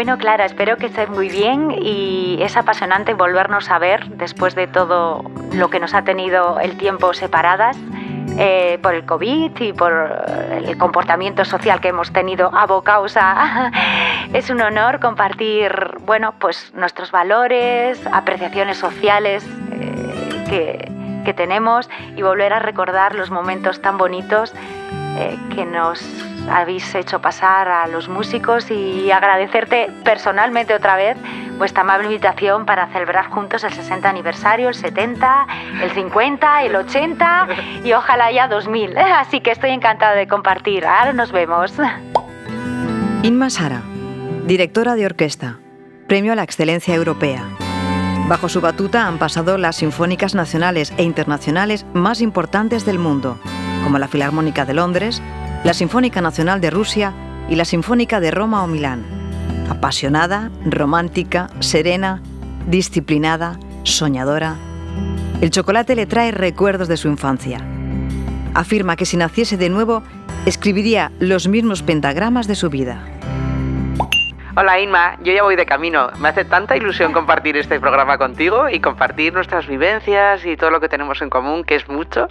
Bueno, Clara, espero que estés muy bien y es apasionante volvernos a ver después de todo lo que nos ha tenido el tiempo separadas por el COVID y por el comportamiento social que hemos tenido abocados a... Es un honor compartir, bueno, pues nuestros valores, apreciaciones sociales que tenemos y volver a recordar los momentos tan bonitos que nos habéis hecho pasar a los músicos y agradecerte personalmente otra vez vuestra amable invitación para celebrar juntos el 60 aniversario, el 70, el 50, el 80 y ojalá ya 2000. Así que estoy encantada de compartir. Ahora nos vemos. Inma Sara, directora de orquesta, Premio a la Excelencia Europea. Bajo su batuta han pasado las sinfónicas nacionales e internacionales más importantes del mundo, como la Filarmónica de Londres, la Sinfónica Nacional de Rusia y la Sinfónica de Roma o Milán. Apasionada, romántica, serena, disciplinada, soñadora. El chocolate le trae recuerdos de su infancia. Afirma que si naciese de nuevo, escribiría los mismos pentagramas de su vida. Hola Inma, yo ya voy de camino. Me hace tanta ilusión compartir este programa contigo y compartir nuestras vivencias y todo lo que tenemos en común, que es mucho,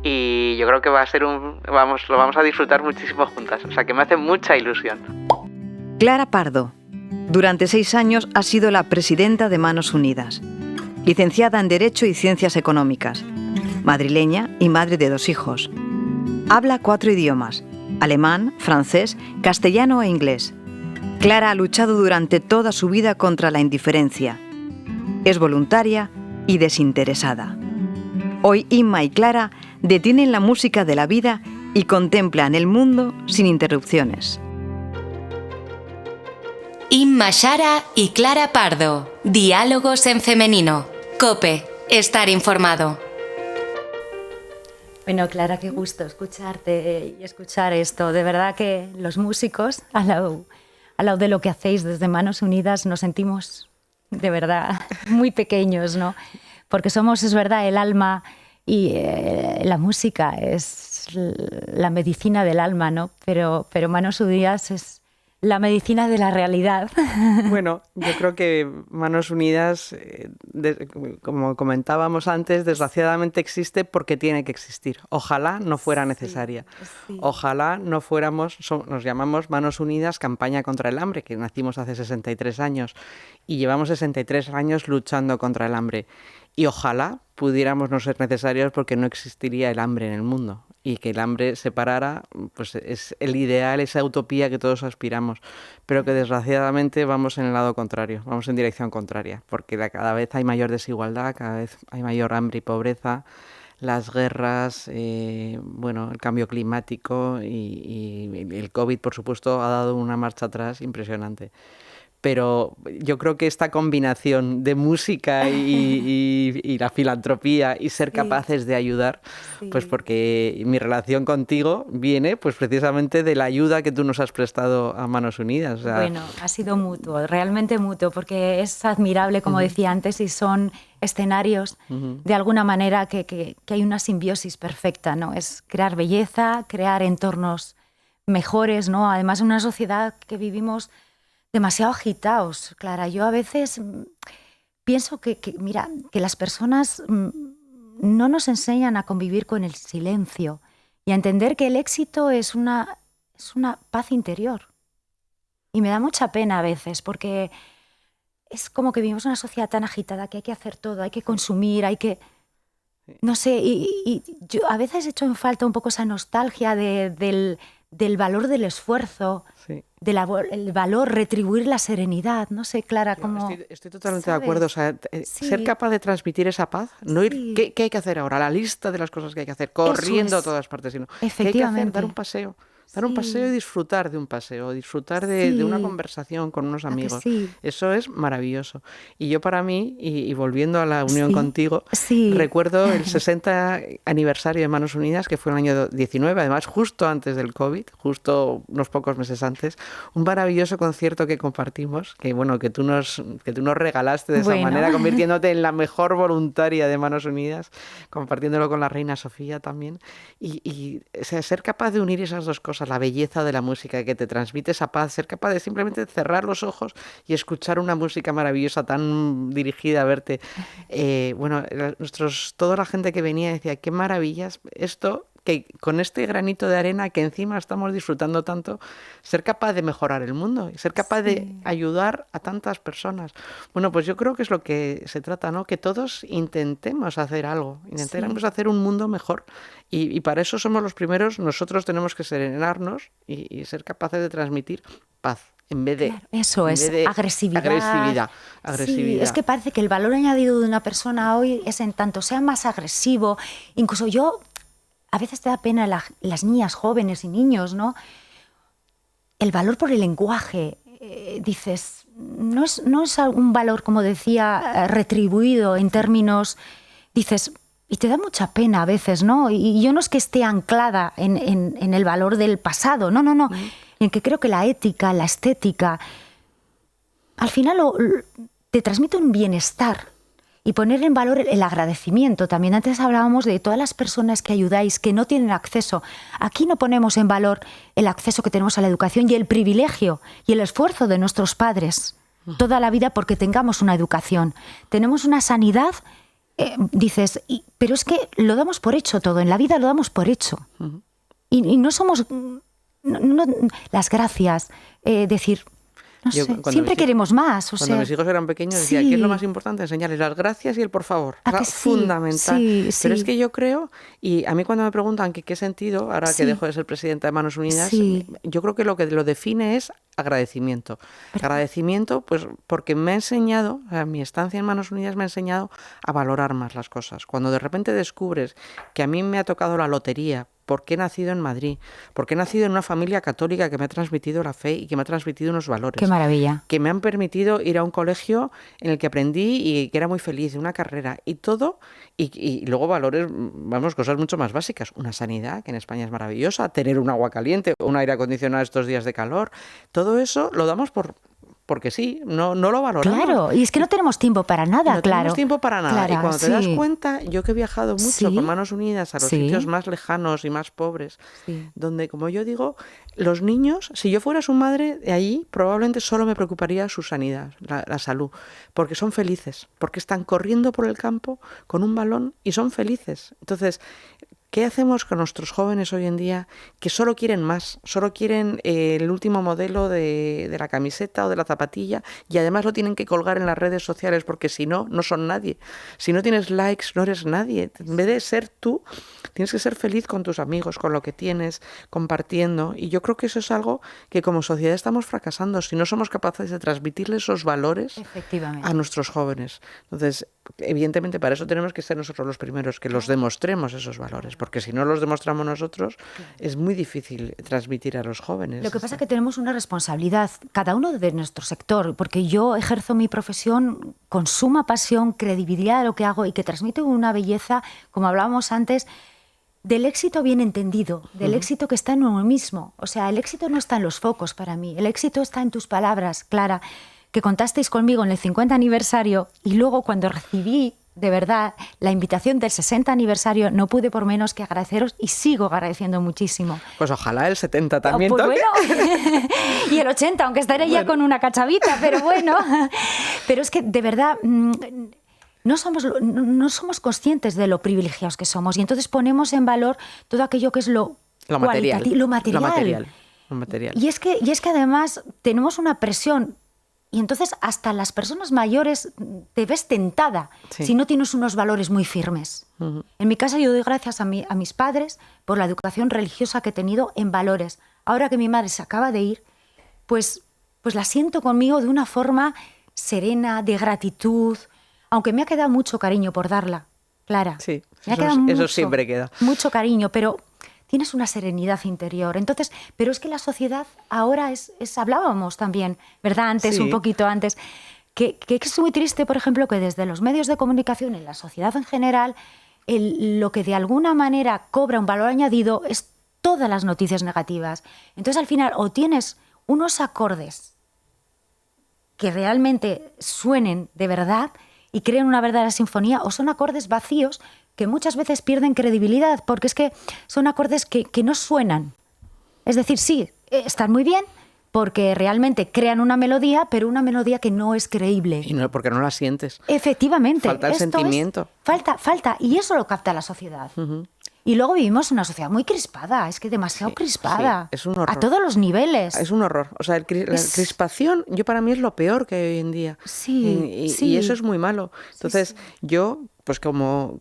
y yo creo que va a ser lo vamos a disfrutar muchísimo juntas, o sea que me hace mucha ilusión. Clara Pardo. Durante 6 años ha sido la presidenta de Manos Unidas, licenciada en Derecho y Ciencias Económicas, madrileña y madre de 2 hijos. Habla 4 idiomas, alemán, francés, castellano e inglés. Clara ha luchado durante toda su vida contra la indiferencia. Es voluntaria y desinteresada. Hoy Inma y Clara detienen la música de la vida y contemplan el mundo sin interrupciones. Inma Sara y Clara Pardo. Diálogos en femenino. COPE. Estar informado. Bueno, Clara, qué gusto escucharte y escuchar esto. De verdad que los músicos, al lado de lo que hacéis desde Manos Unidas, nos sentimos de verdad muy pequeños, ¿no? Porque somos, es verdad, el alma y la música es la medicina del alma, ¿no? Pero Manos Unidas es la medicina de la realidad. Bueno, yo creo que Manos Unidas, como comentábamos antes, desgraciadamente existe porque tiene que existir. Ojalá no fuera necesaria. Sí. Ojalá no fuéramos, nos llamamos Manos Unidas Campaña contra el Hambre, que nacimos hace 63 años y llevamos 63 años luchando contra el hambre. Y ojalá pudiéramos no ser necesarios porque no existiría el hambre en el mundo. Y que el hambre se parara, pues es el ideal, esa utopía que todos aspiramos, pero que desgraciadamente vamos en el lado contrario, vamos en dirección contraria, porque cada vez hay mayor desigualdad, cada vez hay mayor hambre y pobreza, las guerras, el cambio climático y el COVID, por supuesto, ha dado una marcha atrás impresionante. Pero yo creo que esta combinación de música y la filantropía y ser capaces de ayudar, pues porque mi relación contigo viene pues precisamente de la ayuda que tú nos has prestado a Manos Unidas. O sea... Bueno, ha sido mutuo, realmente mutuo, porque es admirable, como decía antes, y son escenarios de alguna manera que hay una simbiosis perfecta, ¿no? Es crear belleza, crear entornos mejores, ¿no? Además, en una sociedad que vivimos demasiado agitados, Clara. Yo a veces pienso que las personas no nos enseñan a convivir con el silencio y a entender que el éxito es una paz interior. Y me da mucha pena a veces, porque es como que vivimos en una sociedad tan agitada que hay que hacer todo, hay que consumir, hay que... No sé, y yo a veces echo en falta un poco esa nostalgia del valor del esfuerzo, el valor, retribuir la serenidad. No sé, Clara, cómo... Estoy totalmente de acuerdo. O sea, ser capaz de transmitir esa paz, no ir, ¿qué hay que hacer ahora? La lista de las cosas que hay que hacer, corriendo a todas partes, sino ¿qué hay que hacer? Dar un paseo. Dar un paseo y disfrutar de un paseo, disfrutar de una conversación con unos amigos. Eso es maravilloso. Y yo para mí, y volviendo a la unión contigo, recuerdo el 60 aniversario de Manos Unidas, que fue el año 19, además justo antes del COVID, justo unos pocos meses antes, un maravilloso concierto que compartimos, que tú nos regalaste de esa manera, convirtiéndote en la mejor voluntaria de Manos Unidas, compartiéndolo con la reina Sofía también. Y o sea, ser capaz de unir esas dos cosas, cosa, la belleza de la música, que te transmite esa paz, ser capaz de simplemente cerrar los ojos y escuchar una música maravillosa tan dirigida a verte. Bueno, toda la gente que venía decía, qué maravillas, esto, que con este granito de arena que encima estamos disfrutando tanto, ser capaz de mejorar el mundo, ser capaz de ayudar a tantas personas. Bueno, pues yo creo que es lo que se trata, ¿no? Que todos intentemos hacer algo, intentemos hacer un mundo mejor. Y para eso somos los primeros, nosotros tenemos que serenarnos y ser capaces de transmitir paz. En vez de, claro, eso es, agresividad. Sí, es que parece que el valor añadido de una persona hoy es en tanto sea más agresivo. Incluso a veces te da pena las niñas jóvenes y niños, ¿no? El valor por el lenguaje, dices, no es un valor, como decía, retribuido en términos, dices, y te da mucha pena a veces, ¿no? Y yo no es que esté anclada en el valor del pasado, no. En que creo que la ética, la estética, al final te transmite un bienestar y poner en valor el agradecimiento. También antes hablábamos de todas las personas que ayudáis, que no tienen acceso. Aquí no ponemos en valor el acceso que tenemos a la educación y el privilegio y el esfuerzo de nuestros padres toda la vida porque tengamos una educación. Tenemos una sanidad, dices, pero es que lo damos por hecho todo, en la vida lo damos por hecho. Y no somos... las gracias, decir, no sé, siempre queremos más. Cuando mis hijos eran pequeños decía, ¿qué es lo más importante? Enseñarles las gracias y el por favor. Fundamental. Pero es que yo creo, y a mí cuando me preguntan qué sentido, ahora que dejo de ser presidenta de Manos Unidas, yo creo que lo define es agradecimiento. Agradecimiento, pues porque me ha enseñado, mi estancia en Manos Unidas me ha enseñado a valorar más las cosas. Cuando de repente descubres que a mí me ha tocado la lotería, porque he nacido en Madrid, porque he nacido en una familia católica que me ha transmitido la fe y que me ha transmitido unos valores. ¡Qué maravilla! Que me han permitido ir a un colegio en el que aprendí y que era muy feliz, una carrera y todo, y luego valores, vamos, cosas mucho más básicas. Una sanidad, que en España es maravillosa, tener un agua caliente, un aire acondicionado estos días de calor, todo eso lo damos porque sí, no lo valoramos. Claro, y es que no tenemos tiempo para nada, no tenemos tiempo para nada. Claro, y cuando te das cuenta, yo que he viajado mucho con Manos Unidas a los sitios más lejanos y más pobres, donde, como yo digo, los niños, si yo fuera su madre de allí, probablemente solo me preocuparía su sanidad, la salud, porque son felices, porque están corriendo por el campo con un balón y son felices. Entonces, ¿qué hacemos con nuestros jóvenes hoy en día que solo quieren más, solo quieren el último modelo de la camiseta o de la zapatilla y además lo tienen que colgar en las redes sociales porque si no, no son nadie? Si no tienes likes, no eres nadie. En vez de ser tú, tienes que ser feliz con tus amigos, con lo que tienes, compartiendo. Y yo creo que eso es algo que como sociedad estamos fracasando si no somos capaces de transmitirle esos valores a nuestros jóvenes. Entonces, evidentemente para eso tenemos que ser nosotros los primeros que los demostremos esos valores, porque si no los demostramos nosotros es muy difícil transmitir a los jóvenes. Lo que pasa es que tenemos una responsabilidad, cada uno de nuestro sector, porque yo ejerzo mi profesión con suma pasión, credibilidad de lo que hago y que transmito una belleza, como hablábamos antes, del éxito bien entendido, del éxito que está en uno mismo. O sea, el éxito no está en los focos para mí, el éxito está en tus palabras, Clara, que contasteis conmigo en el 50 aniversario y luego cuando recibí de verdad la invitación del 60 aniversario no pude por menos que agradeceros y sigo agradeciendo muchísimo. Pues ojalá el 70 también pues toque. Bueno, y el 80, aunque estaré ya con una cachavita, pero bueno. Pero es que de verdad no somos conscientes de lo privilegiados que somos y entonces ponemos en valor todo aquello que es lo material. Lo material. Y es que además tenemos una presión. Y entonces hasta las personas mayores te ves tentada si no tienes unos valores muy firmes. En mi casa yo doy gracias a mis padres por la educación religiosa que he tenido en valores. Ahora que mi madre se acaba de ir, pues la siento conmigo de una forma serena, de gratitud, aunque me ha quedado mucho cariño por darla, Clara. Sí, eso siempre queda. Mucho cariño, pero tienes una serenidad interior. Entonces, pero es que la sociedad ahora hablábamos también, ¿verdad? Antes, un poquito antes, que es muy triste, por ejemplo, que desde los medios de comunicación, en la sociedad en general, lo que de alguna manera cobra un valor añadido es todas las noticias negativas. Entonces, al final, o tienes unos acordes que realmente suenen de verdad y creen una verdadera sinfonía, o son acordes vacíos que muchas veces pierden credibilidad, porque es que son acordes que no suenan. Es decir, sí, están muy bien porque realmente crean una melodía, pero una melodía que no es creíble. Y no, porque no la sientes. Efectivamente. Falta el sentimiento. Falta. Y eso lo capta la sociedad. Y luego vivimos una sociedad muy crispada, es que demasiado crispada. Sí, es un horror. A todos los niveles. Es un horror. O sea, la crispación, para mí es lo peor que hay hoy en día. Sí, y eso es muy malo. Entonces, yo, pues como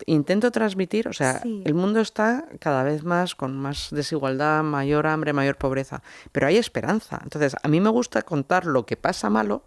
intento transmitir, o sea, el mundo está cada vez más con más desigualdad, mayor hambre, mayor pobreza. Pero hay esperanza. Entonces, a mí me gusta contar lo que pasa malo,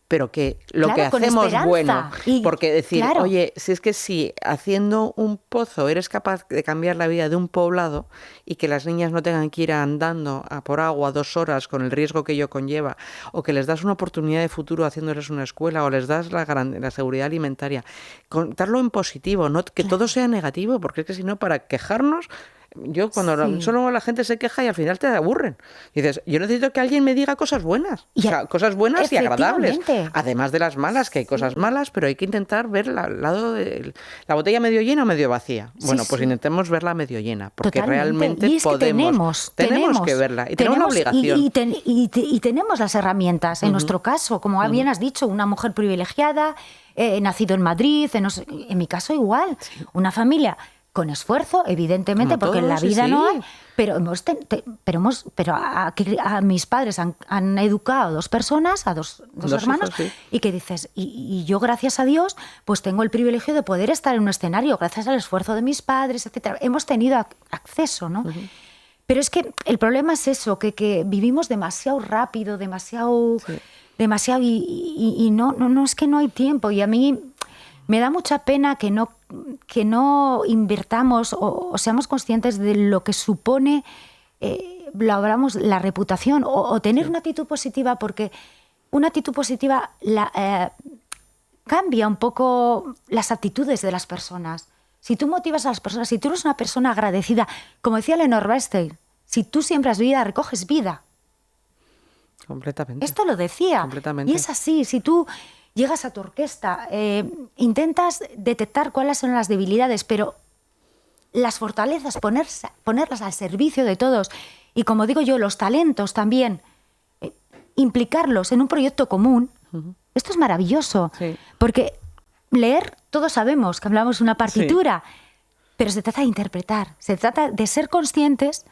pero que lo que hacemos bueno. Porque decir, oye, si haciendo un pozo eres capaz de cambiar la vida de un poblado y que las niñas no tengan que ir andando a por agua 2 horas con el riesgo que ello conlleva, o que les das una oportunidad de futuro haciéndoles una escuela, o les das la seguridad alimentaria, contarlo en positivo, no que todo sea negativo, porque es que si no, para quejarnos... Yo cuando solo la gente se queja y al final te aburren. Y dices, yo necesito que alguien me diga cosas buenas. Cosas buenas y agradables. Además de las malas, que hay cosas malas, pero hay que intentar ver el lado de la botella medio llena o medio vacía. Bueno, pues intentemos verla medio llena, porque realmente podemos. Tenemos que verla y tenemos la obligación. Y tenemos las herramientas. En nuestro caso, como bien has dicho, una mujer privilegiada, nacido en Madrid, en mi caso igual, una familia con esfuerzo, evidentemente, porque en la vida no hay, pero a mis padres han educado a 2 personas, a dos hermanos, hijos, y que dices, y yo, gracias a Dios, pues tengo el privilegio de poder estar en un escenario, gracias al esfuerzo de mis padres, etcétera. Hemos tenido acceso, ¿no? Pero es que el problema es eso, que vivimos demasiado rápido, demasiado y no es que no hay tiempo, y a mí me da mucha pena que no invirtamos o seamos conscientes de lo que supone la reputación o tener una actitud positiva, porque una actitud positiva cambia un poco las actitudes de las personas. Si tú motivas a las personas, si tú eres una persona agradecida, como decía Leonor Bernstein, si tú siembras vida, recoges vida. Completamente. Esto lo decía. Completamente. Y es así, si tú llegas a tu orquesta, intentas detectar cuáles son las debilidades, pero las fortalezas, ponerlas al servicio de todos. Y como digo yo, los talentos también, implicarlos en un proyecto común. Esto es maravilloso, porque leer, todos sabemos que hablamos de una partitura, pero se trata de interpretar, se trata de ser conscientes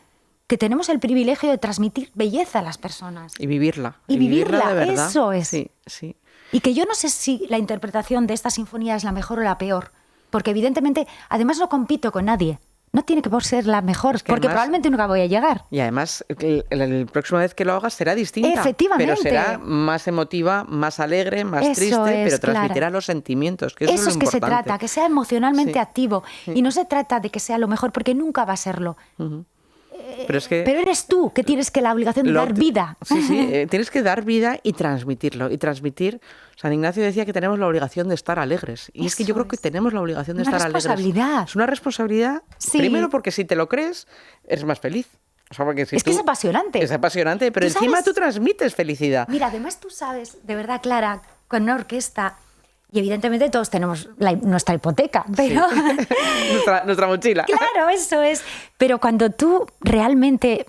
que tenemos el privilegio de transmitir belleza a las personas. Y vivirla. Y vivirla, de verdad. Eso es. Sí. Y que yo no sé si la interpretación de esta sinfonía es la mejor o la peor, porque evidentemente, además no compito con nadie. No tiene que por ser la mejor, porque además, probablemente nunca voy a llegar. Y además, la próxima vez que lo hagas será distinta. Efectivamente. Pero será más emotiva, más alegre, más triste, pero transmitirá los sentimientos, que eso es lo que se importante. trata, que sea emocionalmente activo. Y no se trata de que sea lo mejor, porque nunca va a serlo. Pero eres tú que tienes la obligación de dar vida. Sí, tienes que dar vida y transmitirlo. Y transmitir... San Ignacio decía que tenemos la obligación de estar alegres. Y es que yo creo que tenemos la obligación de estar alegres. Es una responsabilidad. Primero porque si te lo crees, eres más feliz. O sea, porque si que es apasionante. Es apasionante, pero encima tú transmites felicidad. Mira, además tú sabes, de verdad, Clara, con una orquesta... Y evidentemente todos tenemos nuestra hipoteca, pero... nuestra mochila. Claro, eso es. Pero cuando tú realmente...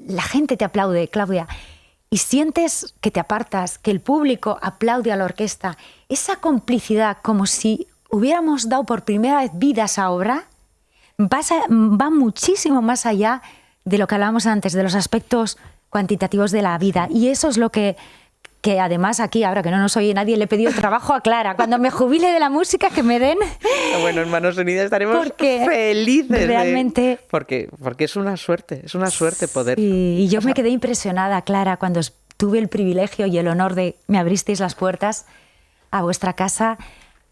La gente te aplaude, Claudia, y sientes que te apartas, que el público aplaude a la orquesta, esa complicidad, como si hubiéramos dado por primera vez vida a esa obra, va muchísimo más allá de lo que hablábamos antes, de los aspectos cuantitativos de la vida. Y eso es lo que además aquí, ahora que no nos oye nadie, le he pedido trabajo a Clara. Cuando me jubile de la música, que me den... Bueno, en Manos Unidas estaremos felices. Realmente... Porque es una suerte poder... Sí, y yo me quedé impresionada, Clara, cuando tuve el privilegio y el honor de... Me abristeis las puertas a vuestra casa,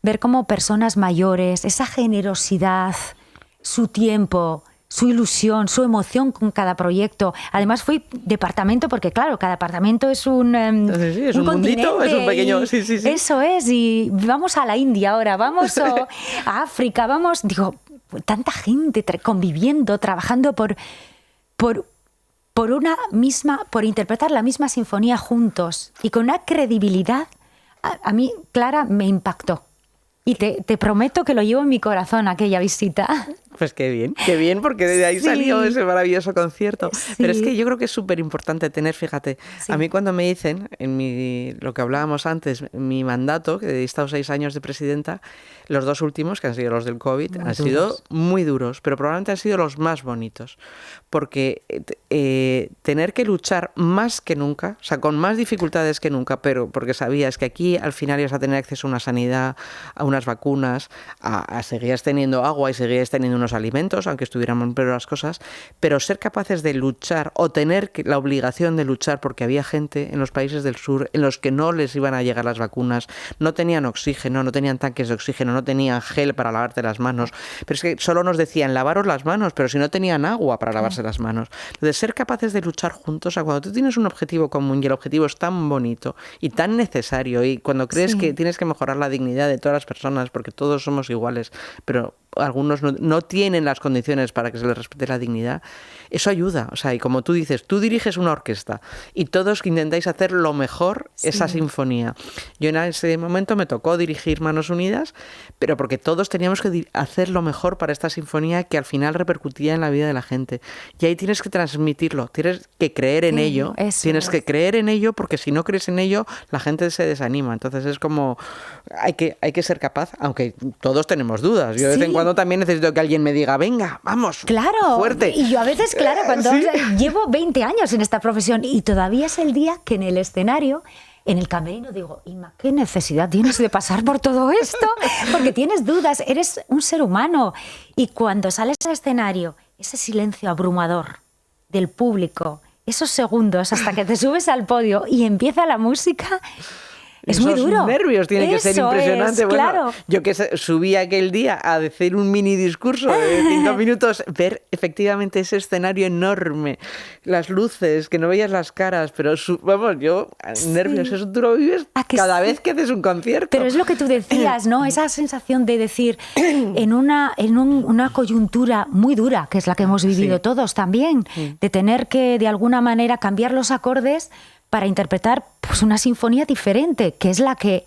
ver cómo personas mayores, esa generosidad, su tiempo... su ilusión, su emoción con cada proyecto. Además fui departamento, porque claro, cada departamento es un es un mundito, es un pequeño... Sí. Eso es, y vamos a la India ahora, vamos a África, vamos... Digo, tanta gente conviviendo, trabajando por interpretar la misma sinfonía juntos y con una credibilidad, a mí, Clara, me impactó. Y te prometo que lo llevo en mi corazón, aquella visita. Pues qué bien, porque de ahí salió ese maravilloso concierto. Sí. Pero es que yo creo que es súper importante tener, fíjate, a mí cuando me dicen, lo que hablábamos antes, mi mandato, que he estado 6 años de presidenta, los 2 últimos, que han sido los del COVID, han sido muy duros, pero probablemente han sido los más bonitos. Porque tener que luchar más que nunca, o sea, con más dificultades que nunca, pero porque sabías que aquí al final ibas a tener acceso a una sanidad, a unas vacunas, seguías teniendo agua y seguías teniendo unos alimentos, aunque estuvieran peor las cosas, pero ser capaces de luchar o tener la obligación de luchar porque había gente en los países del sur en los que no les iban a llegar las vacunas, no tenían oxígeno, no tenían tanques de oxígeno, no tenían gel para lavarte las manos, pero es que solo nos decían lavaros las manos, pero si no tenían agua para lavarse las manos. Entonces, ser capaces de luchar juntos, o sea, cuando tú tienes un objetivo común y el objetivo es tan bonito y tan necesario, y cuando crees que tienes que mejorar la dignidad de todas las personas, porque todos somos iguales, pero algunos no tienen las condiciones para que se les respete la dignidad, eso ayuda. O sea, y como tú dices, tú diriges una orquesta y todos intentáis hacer lo mejor esa sinfonía. Yo en ese momento me tocó dirigir Manos Unidas, pero porque todos teníamos que hacer lo mejor para esta sinfonía que al final repercutía en la vida de la gente. Y ahí tienes que transmitirlo, tienes que creer en ello, que creer en ello, porque si no crees en ello, la gente se desanima. Entonces es como, hay que ser capaz, aunque todos tenemos dudas. Yo de vez en cuando también necesito que alguien me diga, venga, vamos, fuerte. Y yo a veces, claro, cuando llevo 20 años en esta profesión y todavía es el día que en el escenario, en el camerino, digo, Inma, ¿qué necesidad tienes de pasar por todo esto? Porque tienes dudas, eres un ser humano. Y cuando sales al escenario, ese silencio abrumador del público, esos segundos hasta que te subes al podio y empieza la música... Es muy duro. Esos nervios tienen que ser impresionantes. Claro. Yo que subí aquel día a decir un mini discurso de 5 minutos, ver efectivamente ese escenario enorme, las luces, que no veías las caras, pero nervios, eso tú lo vives cada vez que haces un concierto. Pero es lo que tú decías, ¿no? Esa sensación de decir, en una coyuntura muy dura, que es la que hemos vivido todos también, de tener que de alguna manera cambiar los acordes para interpretar pues una sinfonía diferente, que es la que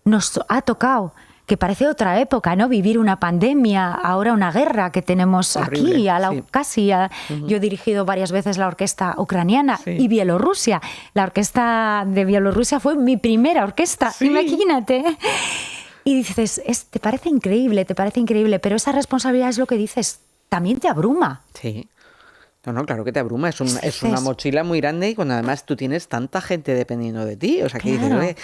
nos ha tocado, que parece otra época, ¿no? Vivir una pandemia, ahora una guerra que tenemos horrible, aquí, casi. Yo he dirigido varias veces la orquesta ucraniana y Bielorrusia. La orquesta de Bielorrusia fue mi primera orquesta, imagínate. Y dices, te parece increíble, pero esa responsabilidad es lo que dices, también te abruma. Sí. No, claro que te abruma, es una mochila muy grande y cuando además tú tienes tanta gente dependiendo de ti, o sea, que dices,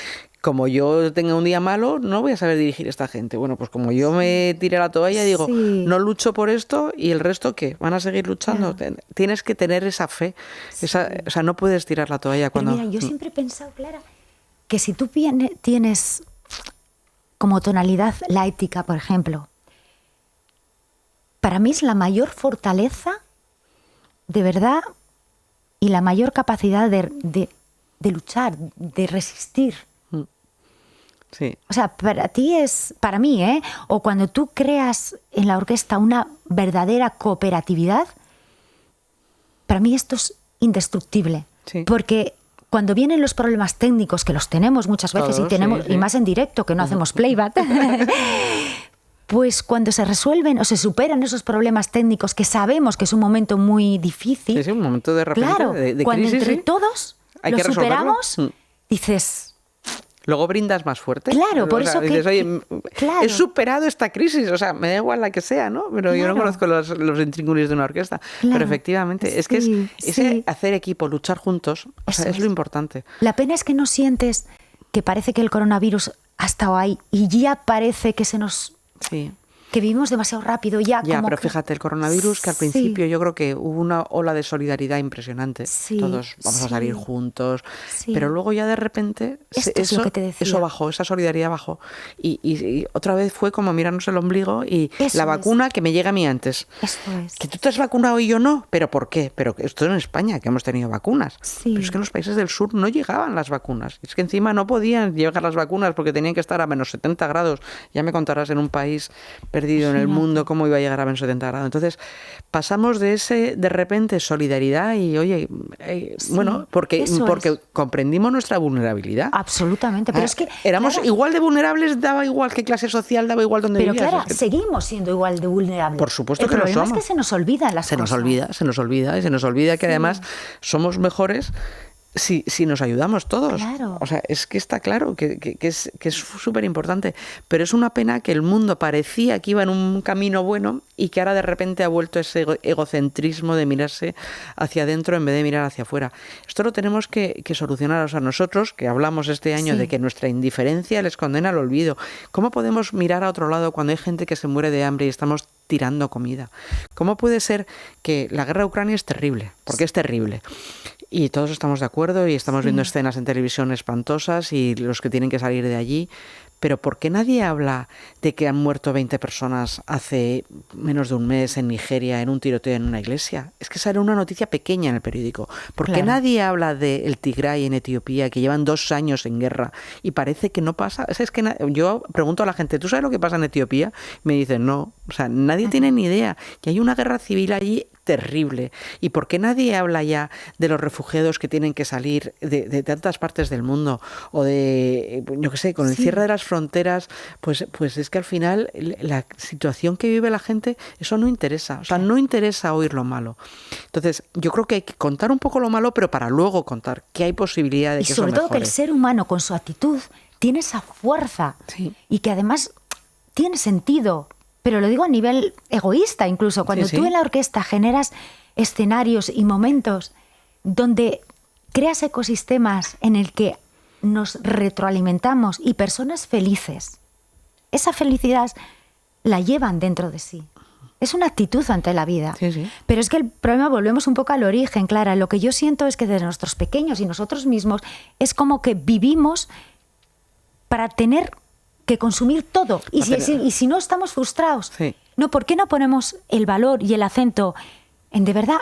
como yo tenga un día malo, no voy a saber dirigir a esta gente. Bueno, pues como yo me tiré la toalla, digo, no lucho por esto y el resto, ¿qué? ¿Van a seguir luchando? Tienes que tener esa fe, o sea, no puedes tirar la toalla cuando... Pero mira, yo siempre he pensado, Clara, que si tú tienes como tonalidad la ética, por ejemplo, para mí es la mayor fortaleza de verdad, y la mayor capacidad de luchar, de resistir. Sí. O sea, para mí, o cuando tú creas en la orquesta una verdadera cooperatividad, para mí esto es indestructible. Sí. Porque cuando vienen los problemas técnicos, que los tenemos muchas veces, y más en directo, que no hacemos playback, pues cuando se resuelven o se superan esos problemas técnicos, que sabemos que es un momento muy difícil. Sí, un momento de repente, claro, de cuando crisis, entre todos lo superamos, dices... Luego brindas más fuerte. Claro, por eso dices, oye, he superado esta crisis, o sea, me da igual la que sea, ¿no? Pero yo no conozco los intríngulis de una orquesta. Pero efectivamente, es que ese hacer equipo, luchar juntos, o sea, es lo importante. La pena es que no sientes que parece que el coronavirus ha estado ahí y ya parece que se nos... Sí. Que vivimos demasiado rápido ya. Ya, pero fíjate, el coronavirus, que al principio yo creo que hubo una ola de solidaridad impresionante. Todos vamos a salir juntos. Pero luego ya de repente eso bajó, esa solidaridad bajó. Y otra vez fue como mirarnos el ombligo y la vacuna que me llega a mí antes. Eso es. Que tú te has vacunado y yo no. ¿Pero por qué? Pero esto en España, que hemos tenido vacunas. Pero es que en los países del sur no llegaban las vacunas. Es que encima no podían llegar las vacunas porque tenían que estar a menos 70 grados. Ya me contarás en un país... perdido en el mundo, ¿cómo iba a llegar a menos 70 grados? Entonces, pasamos de ese, de repente, solidaridad y, oye, bueno, porque comprendimos nuestra vulnerabilidad. Absolutamente, pero es que... Éramos igual de vulnerables, daba igual qué clase social, daba igual dónde vivías. Pero claro, seguimos siendo igual de vulnerables. Por supuesto que lo somos. El problema es que se nos olvidan las cosas. Se nos olvida que además somos mejores si nos ayudamos todos. Claro. O sea, es que está claro que es súper importante. Pero es una pena que el mundo parecía que iba en un camino bueno y que ahora de repente ha vuelto ese egocentrismo de mirarse hacia adentro en vez de mirar hacia afuera. Esto lo tenemos que solucionar. O sea, nosotros que hablamos este año de que nuestra indiferencia les condena al olvido. ¿Cómo podemos mirar a otro lado cuando hay gente que se muere de hambre y estamos tirando comida? ¿Cómo puede ser que la guerra de Ucrania es terrible? Porque es terrible. Y todos estamos de acuerdo y estamos viendo escenas en televisión espantosas y los que tienen que salir de allí. Pero ¿por qué nadie habla de que han muerto 20 personas hace menos de un mes en Nigeria en un tiroteo en una iglesia? Es que sale una noticia pequeña en el periódico. ¿Por qué nadie habla del Tigray en Etiopía, que llevan 2 años en guerra y parece que no pasa? Es que yo pregunto a la gente, ¿tú sabes lo que pasa en Etiopía? Me dicen, no. O sea, nadie tiene ni idea que hay una guerra civil allí terrible. ¿Y por qué nadie habla ya de los refugiados que tienen que salir de tantas partes del mundo? O de, yo qué sé, con el cierre de las fronteras, pues es que al final la situación que vive la gente, eso no interesa. O sea, no interesa oír lo malo. Entonces, yo creo que hay que contar un poco lo malo, pero para luego contar que hay posibilidad de que eso mejore. Y sobre todo que el ser humano con su actitud tiene esa fuerza y que además tiene sentido. Pero lo digo a nivel egoísta incluso. Cuando tú en la orquesta generas escenarios y momentos donde creas ecosistemas en el que nos retroalimentamos y personas felices, esa felicidad la llevan dentro de sí. Es una actitud ante la vida. Pero es que el problema, volvemos un poco al origen, Clara. Lo que yo siento es que desde nuestros pequeños y nosotros mismos es como que vivimos para tener que consumir todo. Y si no estamos frustrados, no, ¿por qué no ponemos el valor y el acento en, de verdad,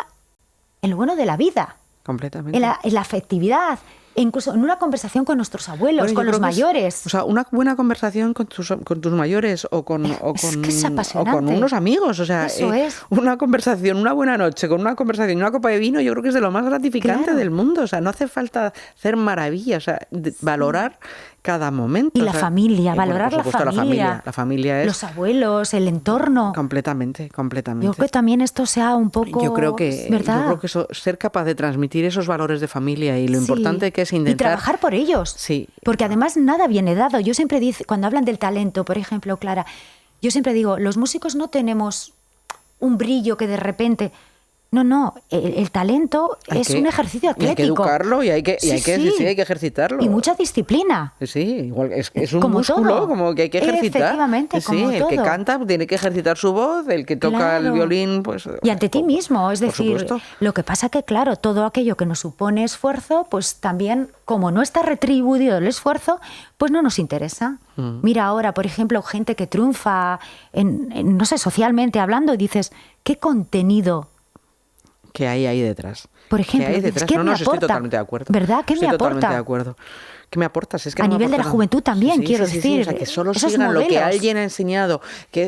en lo bueno de la vida? Completamente. En la afectividad. E incluso en una conversación con nuestros abuelos, con los mayores. O sea, una buena conversación con tus mayores o con unos amigos. O sea, eso una conversación, una buena noche, con una conversación, una copa de vino, yo creo que es de lo más gratificante del mundo. O sea, no hace falta hacer maravillas, o sea, valorar cada momento. Y la familia, valorar la familia. La familia es... Los abuelos, el entorno. Completamente. Yo creo que también esto sea un poco... Yo creo que eso, ser capaz de transmitir esos valores de familia y lo importante que es intentar... Y trabajar por ellos. Sí. Porque además nada viene dado. Yo siempre digo, cuando hablan del talento, por ejemplo, Clara, yo siempre digo, los músicos no tenemos un brillo que de repente... No, el talento es un ejercicio atlético. Hay que educarlo y hay que ejercitarlo. Y mucha disciplina. Sí, igual es un como músculo todo. Como que hay que ejercitar. Efectivamente, como el todo. que canta tiene que ejercitar su voz, el que toca el violín, pues... Y ante ti mismo, es decir, supuesto. Lo que pasa que, claro, todo aquello que nos supone esfuerzo, pues también, como no está retribuido el esfuerzo, pues no nos interesa. Mira ahora, por ejemplo, gente que triunfa, no sé, socialmente hablando, y dices, ¿qué contenido que hay ahí detrás? Por ejemplo, ¿qué me aporta? Estoy totalmente de acuerdo. ¿Verdad? ¿Qué me aporta? Totalmente de acuerdo. ¿Qué me aportas? Es que a no nivel de la juventud también, quiero decir. O sea, que solo sigan lo que alguien ha enseñado.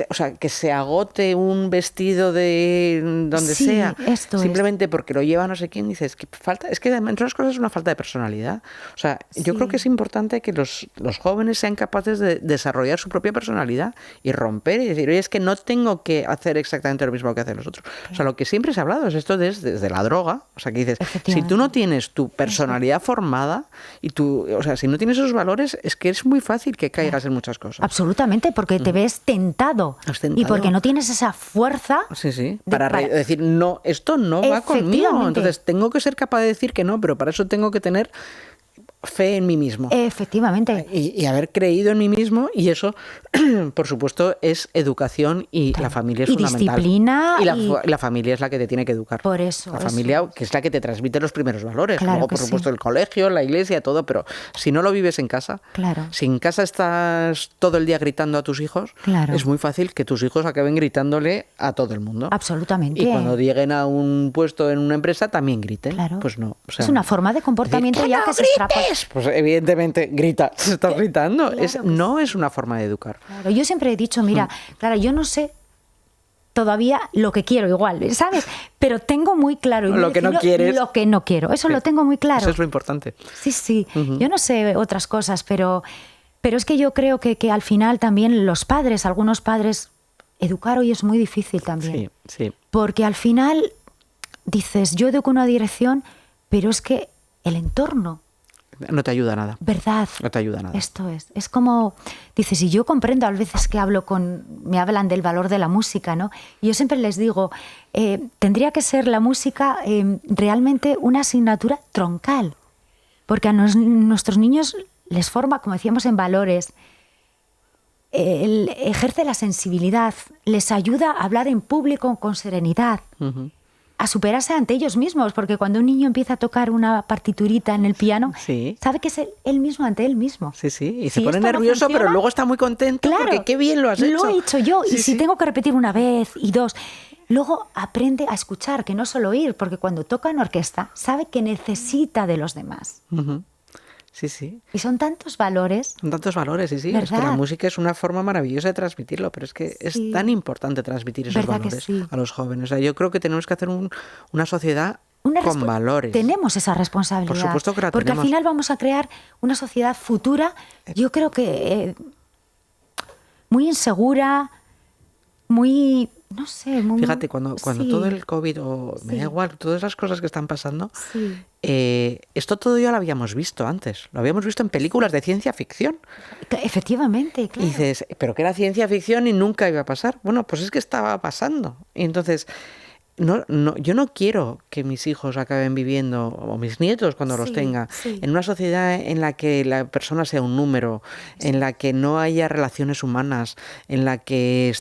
O sea, que se agote un vestido de donde sea. Simplemente porque lo lleva no sé quién. Dices, que falta. Es que, entre otras cosas, es una falta de personalidad. O sea, yo creo que es importante que los jóvenes sean capaces de desarrollar su propia personalidad y romper y decir, oye, es que no tengo que hacer exactamente lo mismo que hacen los otros. O sea, lo que siempre se ha hablado es esto desde la droga. O sea, que dices, si tú no tienes tu personalidad formada y o sea, si no tienes esos valores, es que es muy fácil que caigas en muchas cosas. Absolutamente, porque te ves tentado. Y porque no tienes esa fuerza. Para decir, no, esto no va conmigo. Entonces tengo que ser capaz de decir que no, pero para eso tengo que tener fe en mí mismo. Efectivamente. Y haber creído en mí mismo, y eso, por supuesto, es educación y la familia es fundamental. Disciplina. Y la familia es la que te tiene que educar. Por eso. La familia, que es la que te transmite los primeros valores. Luego, por supuesto, el colegio, la iglesia, todo, pero si no lo vives en casa, si en casa estás todo el día gritando a tus hijos, es muy fácil que tus hijos acaben gritándole a todo el mundo. Absolutamente. Y cuando lleguen a un puesto en una empresa también griten. Pues no. O sea, es una forma de comportamiento ya que se extrapola. ves? Pues evidentemente grita, se está gritando. Claro, No es una forma de educar. Claro, yo siempre he dicho, mira, Clara, yo no sé todavía lo que quiero igual, ¿sabes? Pero tengo muy claro. Y Lo que no quieres. Lo que no quiero, eso lo tengo muy claro. Eso es lo importante. Sí, sí. Yo no sé otras cosas, pero es que yo creo que al final también los padres, algunos padres, educar hoy es muy difícil también. Sí, sí. Porque al final dices, yo educo una dirección, pero es que el entorno... No te ayuda a nada. ¿Verdad? No te ayuda a nada. Esto es. Es como, dices, y yo comprendo a veces que me hablan del valor de la música, ¿no? Y yo siempre les digo, tendría que ser la música realmente una asignatura troncal, porque a nuestros niños les forma, como decíamos, en valores, ejerce la sensibilidad, les ayuda a hablar en público con serenidad, a superarse ante ellos mismos, porque cuando un niño empieza a tocar una partiturita en el piano, sabe que es él mismo ante él mismo. Sí, sí, y se pone nervioso, pero luego está muy contento porque qué bien lo has hecho. Lo he hecho yo, y si tengo que repetir una vez y dos, luego aprende a escuchar, que no solo oír, porque cuando toca en orquesta sabe que necesita de los demás. Sí, sí. Y son tantos valores. Son tantos valores, sí, sí. ¿Verdad? Es que la música es una forma maravillosa de transmitirlo, pero es que es tan importante transmitir esos valores a los jóvenes. O sea, yo creo que tenemos que hacer una sociedad con valores. Tenemos esa responsabilidad. Por supuesto que la porque tenemos. Al final vamos a crear una sociedad futura, yo creo que muy insegura, muy... No sé, muy... Fíjate, cuando todo el COVID, me da igual, todas las cosas que están pasando, esto todo ya lo habíamos visto antes. Lo habíamos visto en películas de ciencia ficción. Efectivamente, claro. Y dices, pero que era ciencia ficción y nunca iba a pasar. Bueno, pues es que estaba pasando. Y entonces, yo no quiero que mis hijos acaben viviendo, o mis nietos cuando los tenga, en una sociedad en la que la persona sea un número, en la que no haya relaciones humanas, en la que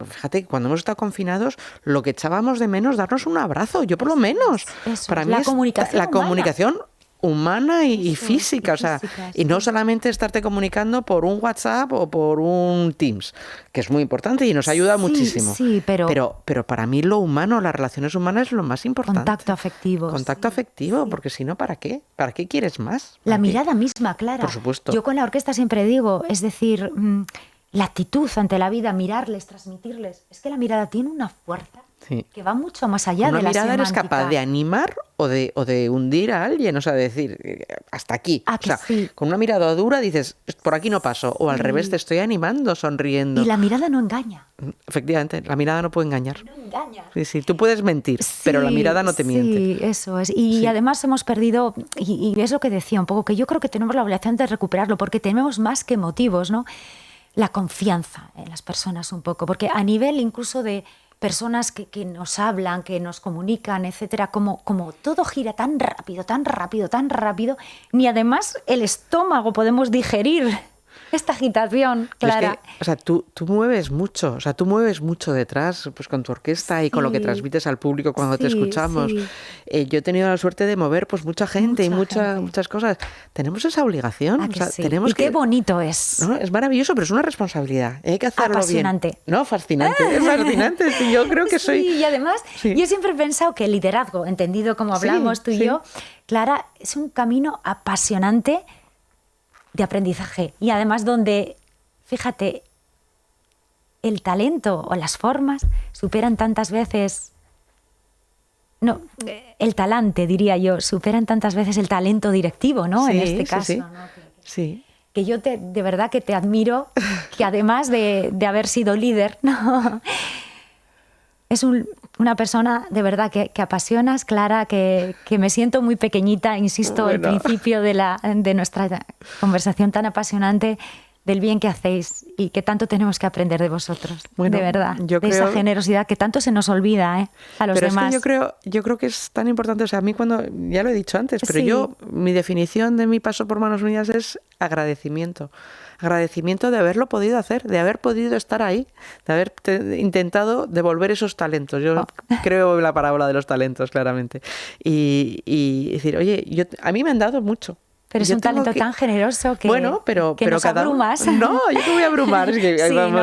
fíjate, cuando hemos estado confinados, lo que echábamos de menos, darnos un abrazo, yo por lo menos. Para mí la es comunicación la comunicación humana y física, o sea, y no sí. solamente estarte comunicando por un WhatsApp o por un Teams, que es muy importante y nos ayuda muchísimo. Sí, pero para mí lo humano, las relaciones humanas es lo más importante. Contacto afectivo. Contacto afectivo, porque si no, ¿para qué? ¿Para qué quieres más? La mirada misma, Clara. Por supuesto. Yo con la orquesta siempre digo, es decir, la actitud ante la vida, mirarles, transmitirles. Es que la mirada tiene una fuerza que va mucho más allá de la semántica. Una mirada eres capaz de animar o de hundir a alguien, o sea, de decir, hasta aquí. O sea, con una mirada dura dices, por aquí no paso, o al revés, te estoy animando, sonriendo. Y la mirada no engaña. Efectivamente, la mirada no puede engañar. No engaña. Sí, tú puedes mentir, pero la mirada no te miente. Sí, eso es. Y además hemos perdido, y es lo que decía un poco, que yo creo que tenemos la obligación de recuperarlo, porque tenemos más que motivos, ¿no? La confianza en las personas un poco, porque a nivel incluso de personas que nos hablan, que nos comunican, etcétera, como todo gira tan rápido, tan rápido, tan rápido, ni además el estómago podemos digerir esta agitación, Clara. Es que, o sea, tú mueves mucho, o sea, tú mueves mucho detrás, pues con tu orquesta y con lo que transmites al público cuando te escuchamos. Yo he tenido la suerte de mover pues mucha gente y muchas cosas. Tenemos esa obligación. O sea, tenemos qué bonito es. ¿no? Es maravilloso, pero es una responsabilidad. Hay que hacerlo apasionante. Bien. No, fascinante. Es fascinante. Sí, yo creo que soy... Y además, yo siempre he pensado que el liderazgo, entendido como hablamos tú y yo, Clara, es un camino apasionante de aprendizaje y además donde, fíjate, el talento o las formas superan tantas veces, el talante, diría yo, superan tantas veces el talento directivo, ¿no? En este caso. Sí. Que yo de verdad que te admiro, que además de haber sido líder, ¿no? Es una persona de verdad que apasionas, Clara, que me siento muy pequeñita, insisto, al principio de nuestra conversación tan apasionante, del bien que hacéis y que tanto tenemos que aprender de vosotros, de verdad, esa generosidad que tanto se nos olvida a los demás. Es que yo creo que es tan importante, o sea, a mí ya lo he dicho antes, pero mi definición de mi paso por Manos Unidas es agradecimiento. Agradecimiento de haberlo podido hacer, de haber podido estar ahí, de haber intentado devolver esos talentos. Yo creo en la parábola de los talentos, claramente. Y decir, oye, a mí me han dado mucho. Pero es un talento tan generoso que, bueno, pero nos abrumas. No, yo te voy a abrumar. Es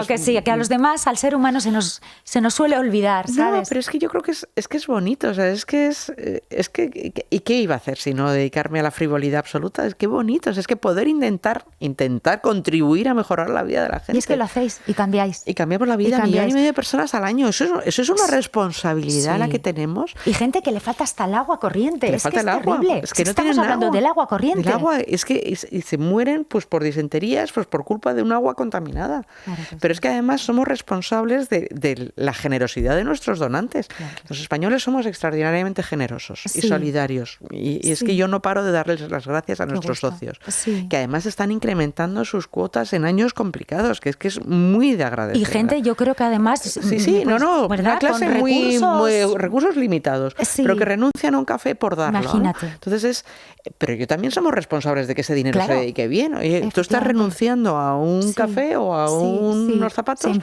que, sí, no, que a los demás, al ser humano, se nos suele olvidar, ¿sabes? No, pero es que yo creo que es bonito. O sea, es que ¿y qué iba a hacer si no dedicarme a la frivolidad absoluta? Es que bonito. Es que poder intentar contribuir a mejorar la vida de la gente. Y es que lo hacéis y cambiáis. Y cambiamos la vida a 1,5 millones de personas al año. Eso es una responsabilidad la que tenemos. Y gente que le falta hasta el agua corriente. Le falta el agua. Terrible. Es que no estamos hablando del agua corriente. Del agua, y se mueren pues por disenterías, pues por culpa de un agua contaminada. Claro que pero es que además somos responsables de la generosidad de nuestros donantes. Claro. Los españoles somos extraordinariamente generosos y solidarios. Y es que yo no paro de darles las gracias a nuestros socios, que además están incrementando sus cuotas en años complicados, que es muy de agradecer. Y gente, yo creo que además... una clase muy recursos limitados, pero que renuncian a un café por darlo. Imagínate. ¿no? Entonces pero yo también somos responsables de que ese dinero se dedique bien. Oye, tú estás renunciando a un café o a unos zapatos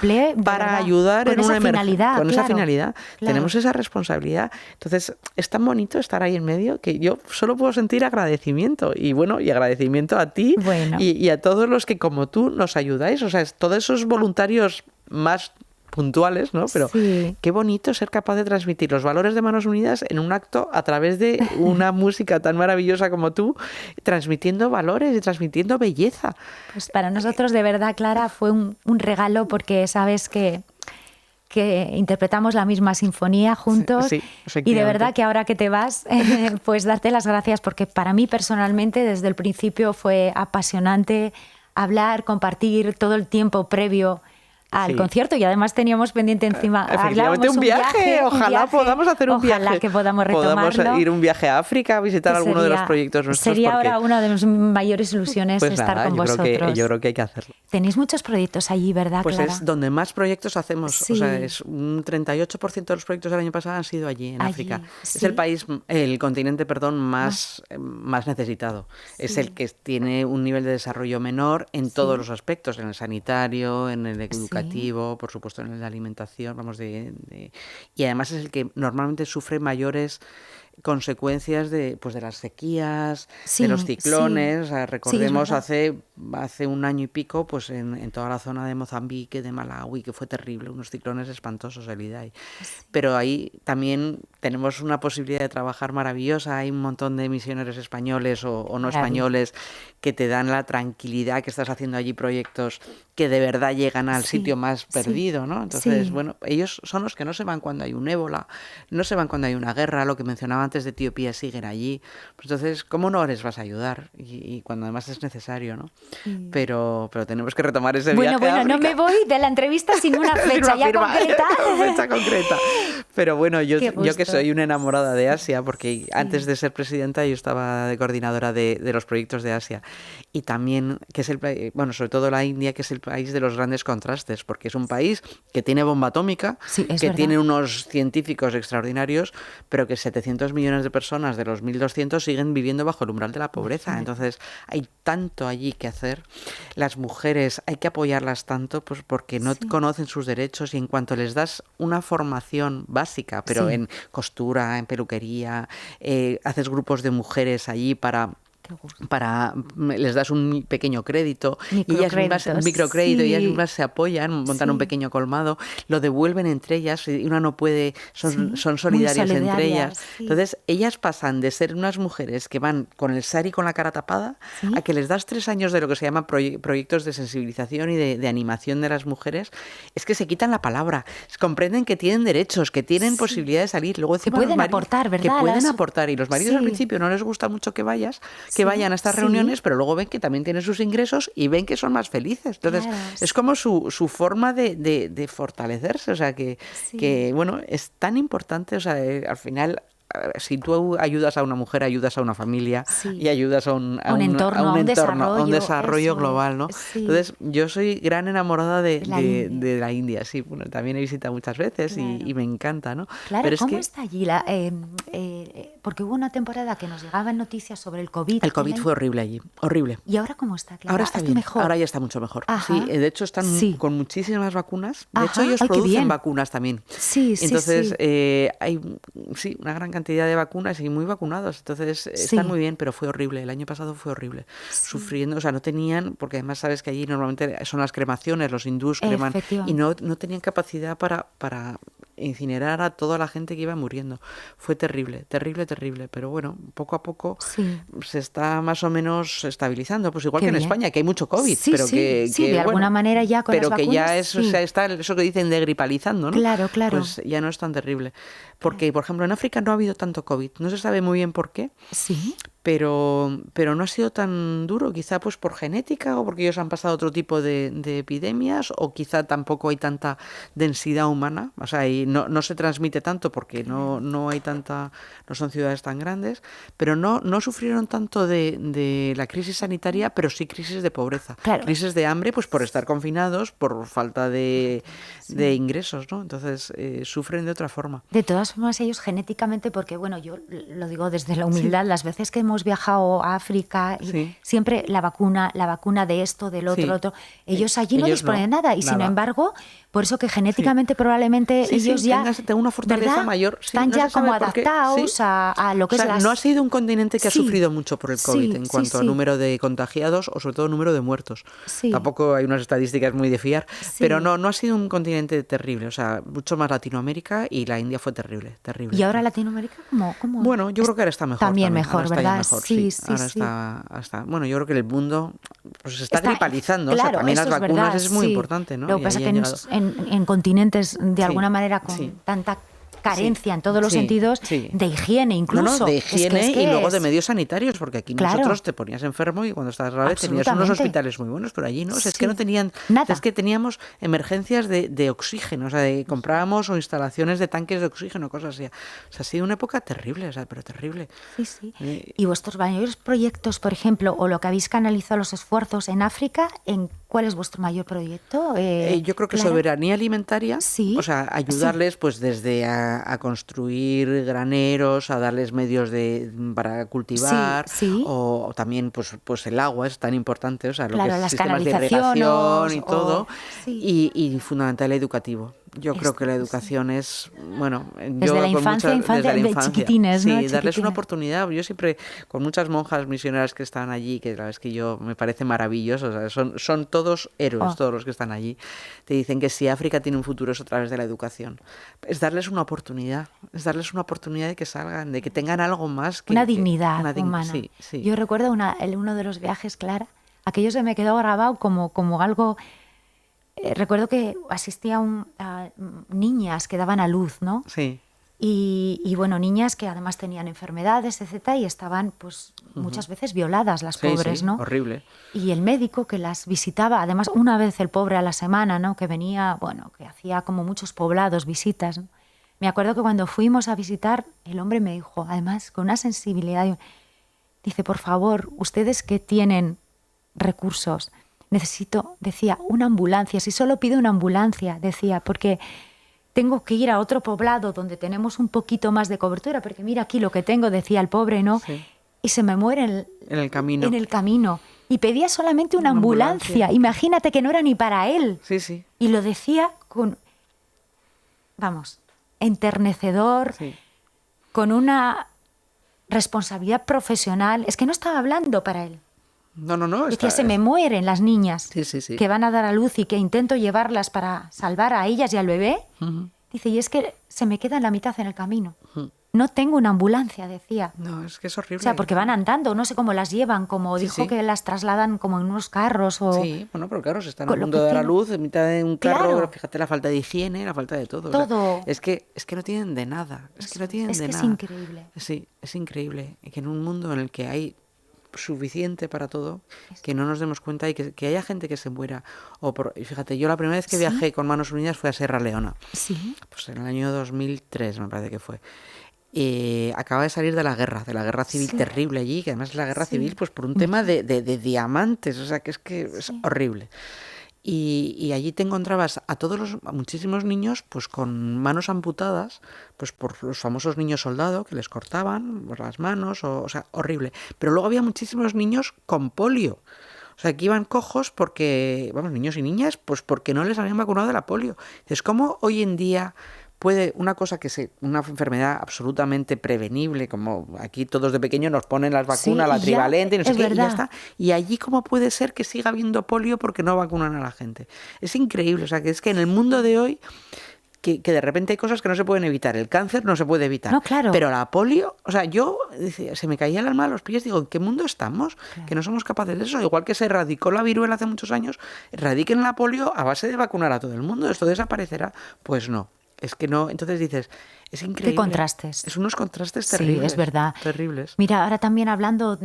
para ayudar en una emergencia. Con esa finalidad. Tenemos esa responsabilidad. Entonces, es tan bonito estar ahí en medio que yo solo puedo sentir agradecimiento. Y agradecimiento a ti y a todos los que como tú nos ayudáis. O sea, todos esos voluntarios más puntuales, ¿no? Pero qué bonito ser capaz de transmitir los valores de Manos Unidas en un acto a través de una música tan maravillosa como tú, transmitiendo valores y transmitiendo belleza. Pues para nosotros, de verdad, Clara, fue un regalo porque sabes que interpretamos la misma sinfonía juntos y de verdad que ahora que te vas, pues darte las gracias porque para mí personalmente desde el principio fue apasionante hablar, compartir todo el tiempo previo al concierto y además teníamos pendiente encima un viaje, ojalá podamos hacer un viaje. Ojalá que podamos retomarlo. Podamos ir un viaje a África a visitar alguno de los proyectos nuestros. Sería ahora una de mis mayores ilusiones estar con vosotros. Yo creo que hay que hacerlo. Tenéis muchos proyectos allí, ¿verdad, Pues Clara? es donde más proyectos hacemos. O sea, es un 38% de los proyectos del año pasado han sido allí, en África. Es el continente, más necesitado. Es el que tiene un nivel de desarrollo menor en todos los aspectos, en el sanitario, en el educativo, por supuesto en la alimentación, y además es el que normalmente sufre mayores consecuencias de las sequías, de los ciclones. O sea, recordemos hace 1 año y pico, pues en toda la zona de Mozambique, de Malawi, que fue terrible, unos ciclones espantosos, el Idai. Pero ahí también tenemos una posibilidad de trabajar maravillosa. Hay un montón de misioneros españoles o no españoles que te dan la tranquilidad que estás haciendo allí proyectos que de verdad llegan al sitio más perdido, ¿no? Entonces, ellos son los que no se van cuando hay un ébola, no se van cuando hay una guerra, lo que mencionaba antes de Etiopía, siguen allí. Pues entonces, ¿cómo no les vas a ayudar? Y cuando además es necesario, ¿no? Pero tenemos que retomar ese viaje a África. No me voy de la entrevista sin una fecha concreta. Pero bueno, yo que soy una enamorada de Asia, porque antes de ser presidenta yo estaba de coordinadora de los proyectos de Asia. Y también, que es sobre todo la India, que es el país de los grandes contrastes, porque es un país que tiene bomba atómica, que tiene unos científicos extraordinarios, pero que 700 millones de personas de los 1.200 siguen viviendo bajo el umbral de la pobreza. Entonces, hay tanto allí que hacer. Las mujeres hay que apoyarlas tanto pues porque no conocen sus derechos y en cuanto les das una formación básica, pero en costura, en peluquería, haces grupos de mujeres allí les das un pequeño crédito y ellas mismas, microcrédito, y ellas mismas se apoyan, montan un pequeño colmado, lo devuelven entre ellas y una no puede, son solidarias entre ellas. Entonces ellas pasan de ser unas mujeres que van con el sari con la cara tapada a que les das 3 años de lo que se llama proyectos de sensibilización y de animación de las mujeres, es que se quitan la palabra, comprenden que tienen derechos, que tienen posibilidad de salir, luego que pueden aportar, ¿verdad? Que pueden aportar, y los maridos al principio no les gusta mucho que vayan a estas reuniones, pero luego ven que también tienen sus ingresos y ven que son más felices. Entonces, es como su forma de fortalecerse. O sea, que bueno, es tan importante. O sea, al final, si tú ayudas a una mujer, ayudas a una familia y ayudas a un entorno, a un desarrollo global, ¿no? Entonces, yo soy gran enamorada de la India. Sí, bueno, también he visitado muchas veces y me encanta, ¿no? Claro, pero ¿cómo está allí porque hubo una temporada que nos llegaban noticias sobre el COVID. El COVID fue horrible allí, horrible. ¿Y ahora cómo está, Clara? Ahora está bien, mejor? ahora ya está mucho mejor. Ajá. Sí, de hecho están con muchísimas vacunas. De hecho, ellos Ay, producen vacunas también. Sí, sí, entonces, hay una gran cantidad de vacunas y muy vacunados. Entonces, están muy bien, pero fue horrible. El año pasado fue horrible. Sufriendo, o sea, no tenían, porque además sabes que allí normalmente son las cremaciones, los hindús creman, y no tenían capacidad para incinerar a toda la gente que iba muriendo. Fue terrible, terrible, terrible. Pero bueno, poco a poco se está más o menos estabilizando. Pues igual que en España, que hay mucho COVID. Pero que de alguna manera ya con pero las que vacunas, ya es, o sea, está eso que dicen de gripalizando, ¿no? Claro. Pues ya no es tan terrible. Porque, por ejemplo, en África no ha habido tanto COVID. No se sabe muy bien por qué. Sí. Pero no ha sido tan duro, quizá pues por genética o porque ellos han pasado otro tipo de epidemias, o quizá tampoco hay tanta densidad humana, o sea, y no se transmite tanto porque no hay tanta, no son ciudades tan grandes, pero no sufrieron tanto de la crisis sanitaria, pero sí crisis de pobreza, crisis de hambre, pues por estar confinados, por falta de ingresos, ¿no? Entonces sufren de otra forma. De todas formas, ellos genéticamente, porque bueno, yo lo digo desde la humildad, las veces que hemos viajado a África, y siempre la vacuna de esto, del otro, ellos allí no disponen de nada, y sin embargo, por eso que genéticamente probablemente ellos ya tengan una fortaleza mayor, están ya como adaptados a lo que es no ha sido un continente que ha sufrido mucho por el COVID en cuanto a número de contagiados o sobre todo número de muertos. Tampoco hay unas estadísticas muy de fiar, pero no ha sido un continente terrible, o sea, mucho más Latinoamérica, y la India fue terrible. ¿Y ahora Latinoamérica cómo? Bueno, yo creo que ahora está mejor. También mejor, ahora ¿verdad? Mejor, ahora está. Bueno, yo creo que el mundo pues se está gripalizando, claro, o sea, también las vacunas verdad, es muy importante, ¿no? Lo que pasa es que en continentes de alguna manera con tanta carencia en todos los sentidos de higiene incluso. De higiene y luego de medios sanitarios, porque aquí nosotros te ponías enfermo y cuando estabas grave tenías unos hospitales muy buenos, pero allí no, es que no tenían nada. Es que teníamos emergencias de oxígeno, o sea, comprábamos instalaciones de tanques de oxígeno, cosas así. O sea, ha sido una época terrible, o sea, pero terrible. Sí. ¿Y vuestros mayores proyectos, por ejemplo, o lo que habéis canalizado los esfuerzos en África, cuál es vuestro mayor proyecto? Yo creo que soberanía alimentaria, o sea, ayudarles pues desde a construir graneros, a darles medios para cultivar, o también pues el agua es tan importante, o sea, lo que es sistemas de irrigación y todo, y fundamental educativo. Yo creo que la educación es, bueno, desde la infancia, de chiquitines, ¿no? Darles una oportunidad. Yo siempre, con muchas monjas misioneras que están allí, que la verdad es que me parece maravilloso, o sea, son todos héroes, todos los que están allí, te dicen que si África tiene un futuro es a través de la educación. Es darles una oportunidad, de que salgan, de que tengan algo más. Una dignidad humana. Sí. Yo recuerdo uno de los viajes, Clara, aquello se me quedó grabado como algo. Recuerdo que asistía a niñas que daban a luz, ¿no? Sí. Y bueno, niñas que además tenían enfermedades, etcétera, y estaban pues muchas veces violadas las pobres, ¿no? Horrible. Y el médico que las visitaba, además una vez el pobre a la semana, ¿no? Que venía, bueno, que hacía como muchos poblados, visitas, ¿no? Me acuerdo que cuando fuimos a visitar, el hombre me dijo, además con una sensibilidad, dice, por favor, ustedes que tienen recursos, necesito, decía, una ambulancia, si solo pido una ambulancia, decía, porque tengo que ir a otro poblado donde tenemos un poquito más de cobertura, porque mira aquí lo que tengo, decía el pobre, ¿no? Sí. Y se me muere en el camino. En el camino. Y pedía solamente una ambulancia. Imagínate que no era ni para él. Sí. Y lo decía enternecedor, con una responsabilidad profesional. Es que no estaba hablando para él. No. Es que se me mueren las niñas sí. que van a dar a luz y que intento llevarlas para salvar a ellas y al bebé. Dice, y es que se me queda en la mitad en el camino. No tengo una ambulancia, decía. No, es que es horrible. O sea, porque van andando, no sé cómo las llevan, como dijo que las trasladan como en unos carros. Sí, bueno, pero claro, se están a punto de dar a luz en mitad de un carro, fíjate la falta de higiene, la falta de todo. Todo. O sea, es que no tienen de nada, es que es increíble. Sí, es increíble. Y que en un mundo en el que hay suficiente para todo, que no nos demos cuenta y que haya gente que se muera. Y fíjate, yo la primera vez que viajé con Manos Unidas fue a Sierra Leona. Sí. Pues en el año 2003 me parece que fue. Acaba de salir de la guerra civil terrible allí, que además es la guerra civil pues por un tema de diamantes, o sea que es horrible. Y allí te encontrabas a muchísimos niños pues con manos amputadas, pues por los famosos niños soldado que les cortaban pues, las manos, o sea, horrible. Pero luego había muchísimos niños con polio. O sea, que iban cojos porque, vamos, niños y niñas, pues porque no les habían vacunado de la polio. Entonces, ¿cómo hoy en día puede una cosa una enfermedad absolutamente prevenible, como aquí todos de pequeños nos ponen las vacunas, la trivalente, y no sé qué, y ya está? Y allí, ¿cómo puede ser que siga habiendo polio porque no vacunan a la gente? Es increíble, o sea, que es que en el mundo de hoy, que de repente hay cosas que no se pueden evitar. El cáncer no se puede evitar. No, claro. Pero la polio, o sea, se me caía el alma a los pies, digo, ¿en qué mundo estamos? Claro. Que no somos capaces de eso. Igual que se erradicó la viruela hace muchos años, erradiquen la polio a base de vacunar a todo el mundo. ¿Esto desaparecerá? Pues no. Es que no. Entonces dices, es increíble. Qué contrastes. Es unos contrastes terribles. Sí, es verdad. Terribles. Mira, ahora también hablando,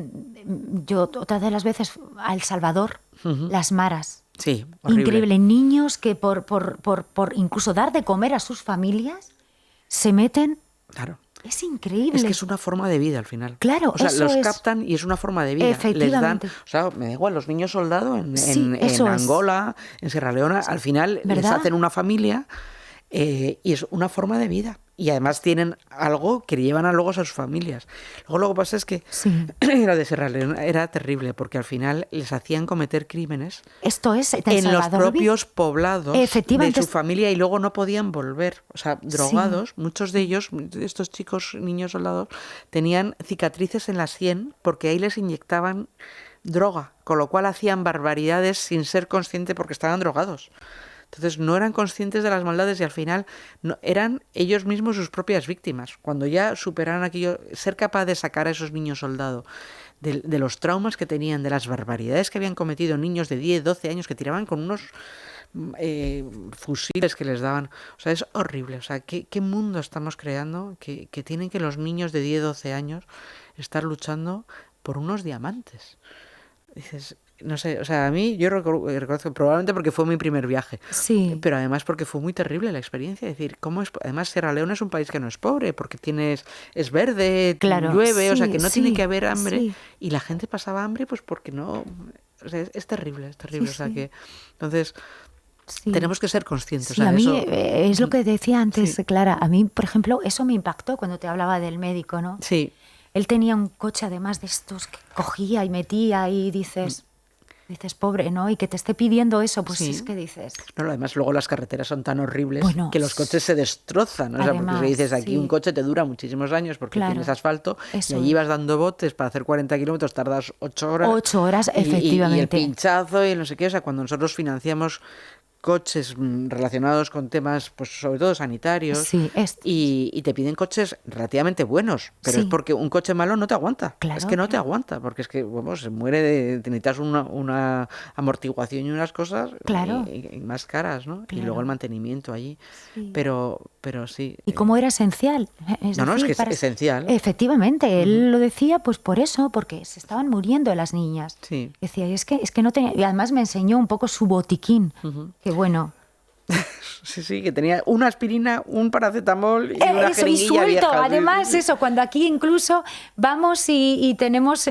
yo otra de las veces a El Salvador, las maras. Sí, horrible. Increíble. Niños que por incluso dar de comer a sus familias se meten. Claro. Es increíble. Es que es una forma de vida al final. Claro, o sea, eso los captan y es una forma de vida. Efectivamente. Les dan, o sea, me da igual, los niños soldados en eso Angola, en Sierra Leona, al final ¿verdad? Les hacen una familia y es una forma de vida. Y además tienen algo que llevan a luego a sus familias. Luego lo que pasa es que lo de Sierra Leona era terrible, porque al final les hacían cometer crímenes en los propios poblados de su familia y luego no podían volver. O sea, drogados, muchos de ellos, estos chicos, niños soldados, tenían cicatrices en la sien porque ahí les inyectaban droga, con lo cual hacían barbaridades sin ser conscientes porque estaban drogados. Entonces no eran conscientes de las maldades y al final eran ellos mismos sus propias víctimas. Cuando ya superaron aquello, ser capaz de sacar a esos niños soldados de los traumas que tenían, de las barbaridades que habían cometido niños de 10, 12 años que tiraban con unos fusiles que les daban. O sea, es horrible. O sea, ¿qué mundo estamos creando que tienen que los niños de 10, 12 años estar luchando por unos diamantes? Dices... No sé, o sea, a mí yo reconozco probablemente porque fue mi primer viaje, pero además porque fue muy terrible la experiencia. Es decir, además Sierra Leona es un país que no es pobre, porque es verde, claro, llueve, o sea, que no tiene que haber hambre y la gente pasaba hambre pues porque no... O sea, es terrible, o sea que... Entonces... tenemos que ser conscientes. Sí, o sea, a mí eso... es lo que decía antes, Clara. A mí, por ejemplo, eso me impactó cuando te hablaba del médico, ¿no? Sí. Él tenía un coche además de estos que cogía y metía y dices, pobre, ¿no? Y que te esté pidiendo eso, pues es que dices... No, además luego las carreteras son tan horribles que los coches se destrozan, ¿no? Además, o sea, porque si dices aquí un coche te dura muchísimos años porque tienes asfalto y allí vas dando botes para hacer 40 kilómetros, tardas 8 horas. 8 horas, efectivamente. Y el pinchazo y no sé qué, o sea, cuando nosotros financiamos coches relacionados con temas, pues sobre todo sanitarios, y te piden coches relativamente buenos, pero es porque un coche malo no te aguanta, es que no te aguanta, porque es que se muere te necesitas una amortiguación y unas cosas y más caras, ¿no? Y luego el mantenimiento allí, pero sí. ¿Y cómo era esencial? Es que es esencial. Efectivamente, él lo decía pues por eso, porque se estaban muriendo las niñas. Sí. Decía, es que no tenía, y además me enseñó un poco su botiquín, que bueno. Sí, que tenía una aspirina, un paracetamol y una jeringuilla vieja. Además, eso, cuando aquí incluso vamos y tenemos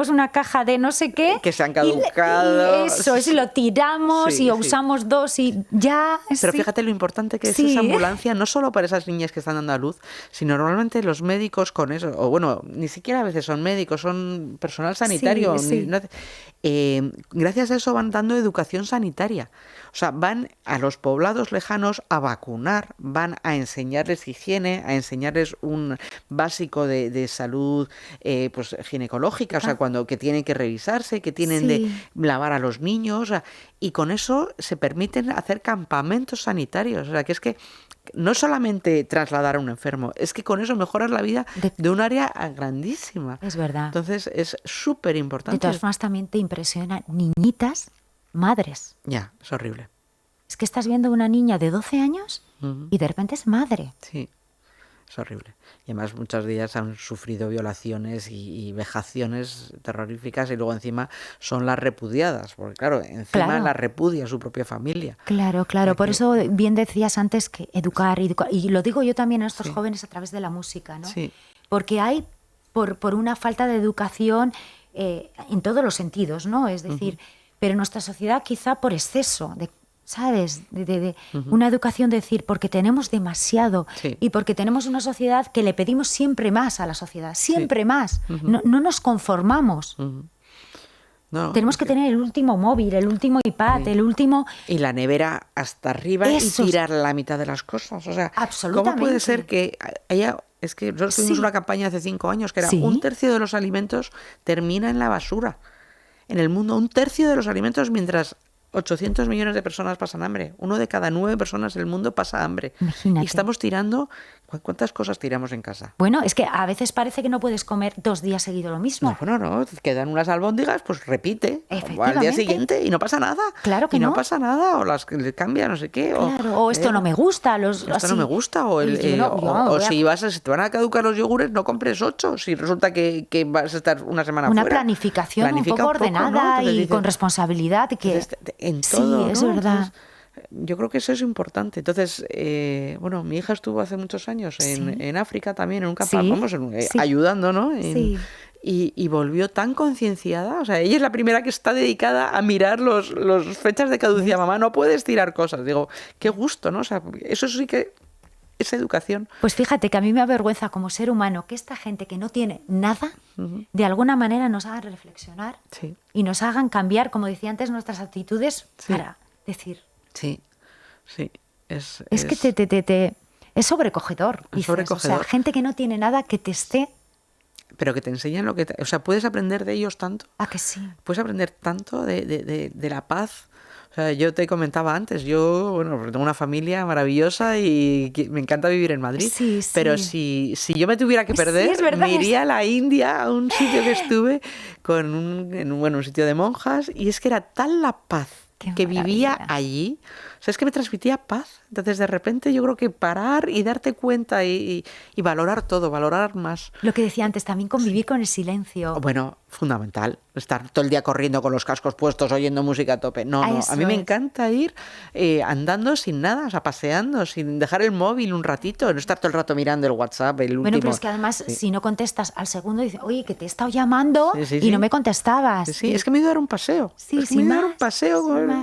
una caja de no sé qué. Que se han caducado. Y eso, lo tiramos y usamos 2 y ya. Pero fíjate lo importante que es esa ambulancia, no solo para esas niñas que están dando a luz, sino normalmente los médicos con eso, o bueno, ni siquiera a veces son médicos, son personal sanitario. Gracias a eso van dando educación sanitaria. O sea, van a los poblados lejanos a vacunar, van a enseñarles higiene, a enseñarles un básico de salud pues ginecológica, o sea, que tienen que revisarse, que tienen de lavar a los niños, o sea, y con eso se permiten hacer campamentos sanitarios. O sea, que es que no solamente trasladar a un enfermo, es que con eso mejoras la vida de un área grandísima. Es verdad. Entonces es súper importante. De todas formas también te impresiona niñitas madres. Ya, es horrible. Es que estás viendo una niña de 12 años y de repente es madre. Sí, es horrible. Y además muchos de ellas han sufrido violaciones y vejaciones terroríficas y luego encima son las repudiadas, porque claro, encima las repudia su propia familia. Claro. Por eso bien decías antes que educar, y lo digo yo también a estos jóvenes a través de la música, ¿no? Sí. Porque hay, por una falta de educación en todos los sentidos, ¿no? Es decir... Pero nuestra sociedad quizá por exceso ¿sabes? De una educación de decir, porque tenemos demasiado y porque tenemos una sociedad que le pedimos siempre más a la sociedad, siempre más. No nos conformamos. No, tenemos que tener el último móvil, el último iPad, el último... Y la nevera hasta arriba y tirar la mitad de las cosas. O sea, ¿cómo puede ser que haya... Es que nosotros tuvimos una campaña hace 5 años que era 1/3 de los alimentos termina en la basura. En el mundo, 1/3 de los alimentos, mientras 800 millones de personas pasan hambre. 1 de cada 9 personas del mundo pasa hambre. Imagínate. Y estamos tirando... ¿Cuántas cosas tiramos en casa? Bueno, es que a veces parece que no puedes comer 2 días seguidos lo mismo. No, quedan unas albóndigas, pues repite al día siguiente y no pasa nada. Claro que no. pasa nada, o las cambia, no sé qué. Claro, o esto no me gusta. Esto no me gusta, o si te van a caducar los yogures, no compres 8, si resulta que vas a estar una semana fuera. Una planificación un poco ordenada, ¿no? Y con responsabilidad. En todo, sí, es verdad. Yo creo que eso es importante. Entonces, mi hija estuvo hace muchos años en África también, en un campamento, ayudando, ¿no? Y volvió tan concienciada. O sea, ella es la primera que está dedicada a mirar los fechas de caducidad. Mamá, no puedes tirar cosas. Digo, qué gusto, ¿no? O sea, eso sí que es educación. Pues fíjate que a mí me avergüenza como ser humano que esta gente que no tiene nada, de alguna manera nos hagan reflexionar y nos hagan cambiar, como decía antes, nuestras actitudes para decir... Sí. Es que es sobrecogedor. O sea, gente que no tiene nada que te esté... Pero que te enseñan o sea, puedes aprender de ellos tanto. ¿A que sí? Puedes aprender tanto de la paz. O sea, yo te comentaba antes, yo tengo una familia maravillosa y me encanta vivir en Madrid. Sí. Pero si yo me tuviera que perder, me iría a la India, a un sitio que estuve en un sitio de monjas, y es que era tal la paz que vivía allí. O sea, es que me transmitía paz. Entonces, de repente, yo creo que parar y darte cuenta y valorar todo, valorar más. Lo que decía antes, también convivir con el silencio. Bueno, fundamental. Estar todo el día corriendo con los cascos puestos, oyendo música a tope. No. A mí me encanta ir andando sin nada, o sea, paseando, sin dejar el móvil un ratito, no estar todo el rato mirando el WhatsApp, el último. Bueno, pero es que además, si no contestas al segundo, dices, oye, que te he estado llamando y no me contestabas. Sí, es que me he ido a dar un paseo.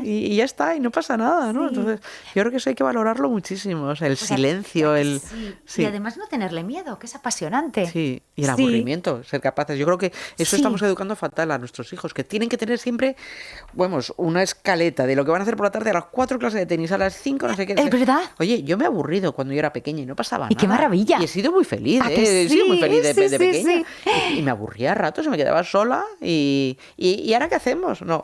Y ya está, y no pasa nada, ¿no? Entonces, yo creo que eso hay que valorarlo muchísimo. O sea, el silencio, Y además no tenerle miedo, que es apasionante. Sí, y el aburrimiento, ser capaces. Yo creo que eso estamos educando fatal a nuestros hijos, que tienen que tener siempre, una escaleta de lo que van a hacer por la tarde, a las 4 clases de tenis, a las 5 no sé qué. ¿Es verdad? Oye, yo me he aburrido cuando yo era pequeña y no pasaba nada. ¡Y qué maravilla! Y he sido muy feliz, he sido muy feliz de pequeña. Y me aburría a ratos y me quedaba sola y ¿ahora qué hacemos? No,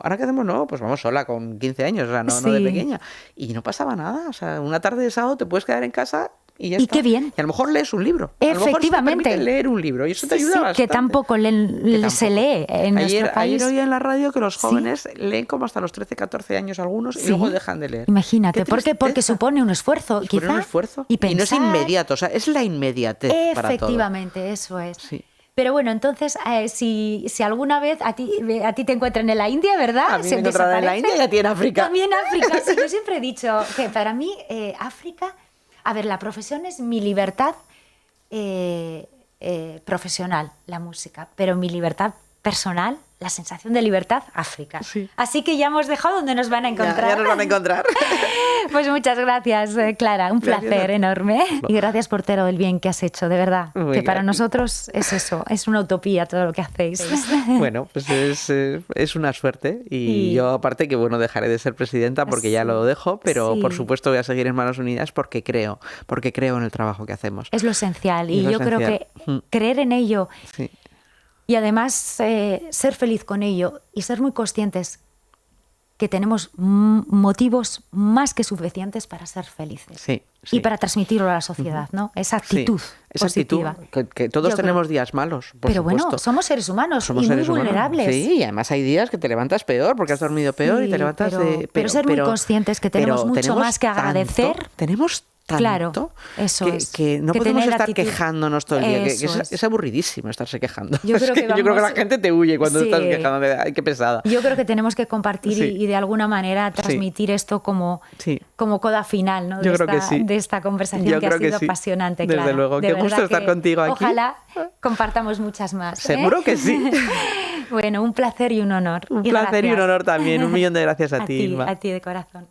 pues vamos sola con 15 años, o sea, no de pequeña. Y no pasaba nada, o sea, una tarde de sábado te puedes quedar en casa y ya está. Qué bien. Y a lo mejor lees un libro. Efectivamente. A lo mejor te permite leer un libro y eso te ayuda bastante. Que tampoco se lee en nuestro país. Ayer oía en la radio que los jóvenes leen como hasta los 13, 14 años algunos y luego dejan de leer. Imagínate, porque supone un esfuerzo, quizá. Supone un esfuerzo. Y no es inmediato, o sea, es la inmediatez para todo. Efectivamente, eso es. Sí. Pero bueno, entonces, si alguna vez a ti te encuentran en la India, ¿verdad? A mí me encontraron en la India y a ti en África. También África, sí. Yo siempre he dicho que para mí África... A ver, la profesión es mi libertad profesional, la música, pero mi libertad personal, la sensación de libertad, África. Sí. Así que ya hemos dejado donde nos van a encontrar. Ya nos van a encontrar. Pues muchas gracias, Clara, un placer enorme. Y gracias por todo el bien que has hecho, de verdad. Que para nosotros es eso, es una utopía todo lo que hacéis. Bueno, pues es una suerte y yo aparte que dejaré de ser presidenta porque ya lo dejo, pero por supuesto voy a seguir en Manos Unidas porque creo en el trabajo que hacemos. Es lo esencial y yo creo que creer en ello y además ser feliz con ello y ser muy conscientes que tenemos motivos más que suficientes para ser felices y para transmitirlo a la sociedad, ¿no? Esa actitud positiva. Que todos tenemos días malos, por pero supuesto. Bueno, somos seres humanos y muy vulnerables. Sí, y además hay días que te levantas peor porque has dormido peor y te levantas pero ser muy conscientes que tenemos mucho más que agradecer. Tenemos tanto claro, eso que no podemos estar quejándonos todo el día. Es aburridísimo estarse quejando. Yo creo que la gente te huye cuando estás quejando. Ay, qué pesada. Yo creo que tenemos que compartir y de alguna manera transmitir esto como coda final, ¿no? De esta conversación que ha sido apasionante. Desde Clara. luego, qué gusto estar contigo aquí. Ojalá compartamos muchas más. Seguro que sí. Bueno, un placer y un honor. Un placer y un honor también. Un millón de gracias a ti, Inma. A ti de corazón.